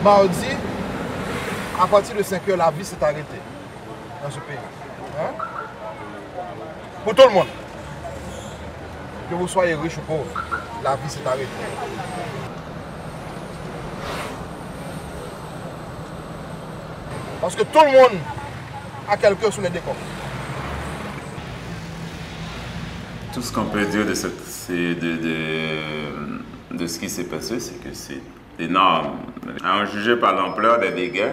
mardi, à partir de 5 heures, la vie s'est arrêtée dans ce pays. Hein? Pour tout le monde. Que vous soyez riche ou pauvre, la vie s'est arrêtée. Parce que tout le monde a quelqu'un sous les décombres. Tout ce qu'on peut dire de ce qui s'est passé, c'est que c'est énorme. À en juger par l'ampleur des dégâts,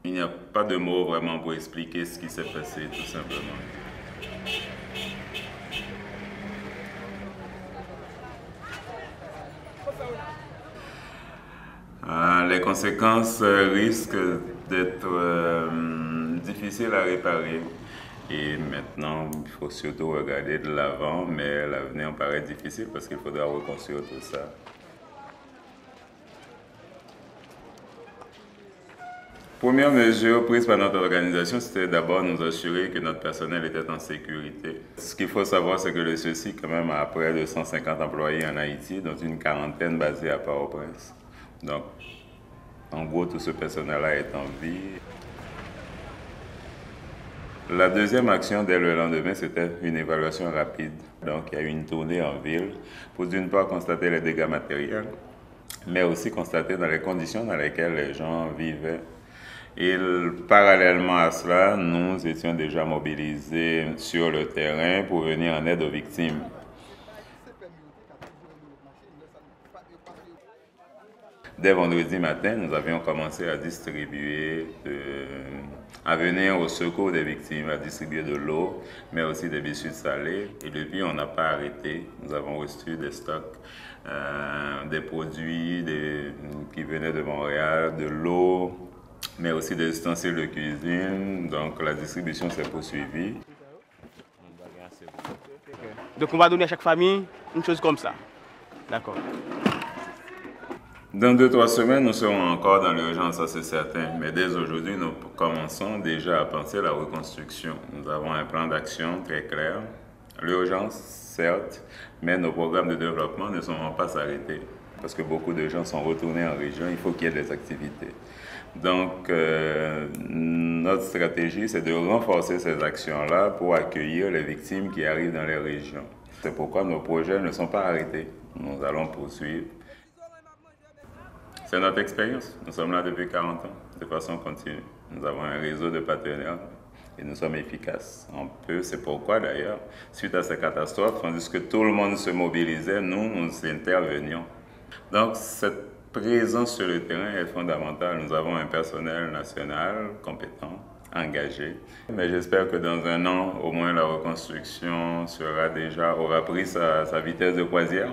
il n'y a pas de mots vraiment pour expliquer ce qui s'est passé, tout simplement. Les conséquences risquent d'être difficiles à réparer. Et maintenant, il faut surtout regarder de l'avant, mais l'avenir paraît difficile parce qu'il faudra reconstruire tout ça. Première mesure prise par notre organisation, c'était d'abord nous assurer que notre personnel était en sécurité. Ce qu'il faut savoir, c'est que le CECI, quand même, a près de 150 employés en Haïti, dont une quarantaine basée à Port-au-Prince. Donc, en gros, tout ce personnel-là est en vie. La deuxième action dès le lendemain, c'était une évaluation rapide. Donc, il y a eu une tournée en ville pour d'une part constater les dégâts matériels, mais aussi constater dans les conditions dans lesquelles les gens vivaient. Et parallèlement à cela, nous étions déjà mobilisés sur le terrain pour venir en aide aux victimes. Dès vendredi matin, nous avions commencé à distribuer, à venir au secours des victimes, à distribuer de l'eau, mais aussi des biscuits salés. Et depuis, on n'a pas arrêté. Nous avons reçu des stocks, des produits qui venaient de Montréal, de l'eau, mais aussi des ustensiles de cuisine. Donc la distribution s'est poursuivie. Donc on va donner à chaque famille une chose comme ça. D'accord. Dans 2-3 semaines, nous serons encore dans l'urgence, ça c'est certain. Mais dès aujourd'hui, nous commençons déjà à penser à la reconstruction. Nous avons un plan d'action très clair. L'urgence, certes, mais nos programmes de développement ne sont pas s'arrêter. Parce que beaucoup de gens sont retournés en région, il faut qu'il y ait des activités. Donc, notre stratégie, c'est de renforcer ces actions-là pour accueillir les victimes qui arrivent dans les régions. C'est pourquoi nos projets ne sont pas arrêtés. Nous allons poursuivre. C'est notre expérience. Nous sommes là depuis 40 ans, de façon continue. Nous avons un réseau de partenaires et nous sommes efficaces. C'est pourquoi d'ailleurs, suite à ces catastrophes, tandis que tout le monde se mobilisait, nous intervenions. Donc, cette présence sur le terrain est fondamentale. Nous avons un personnel national compétent, engagé. Mais j'espère que dans 1 an, au moins, la reconstruction aura pris sa vitesse de croisière.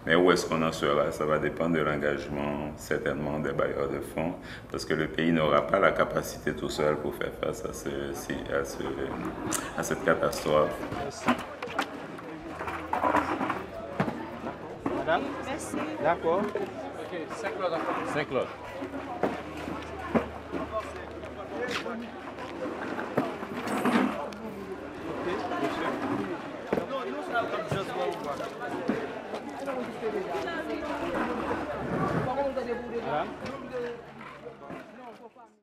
Mais où est-ce qu'on en sera? Ça va dépendre de l'engagement, certainement, des bailleurs de fonds, parce que le pays n'aura pas la capacité tout seul pour faire face à cette catastrophe. Madame? Merci. D'accord. Ok, 5 lots. 5 lots.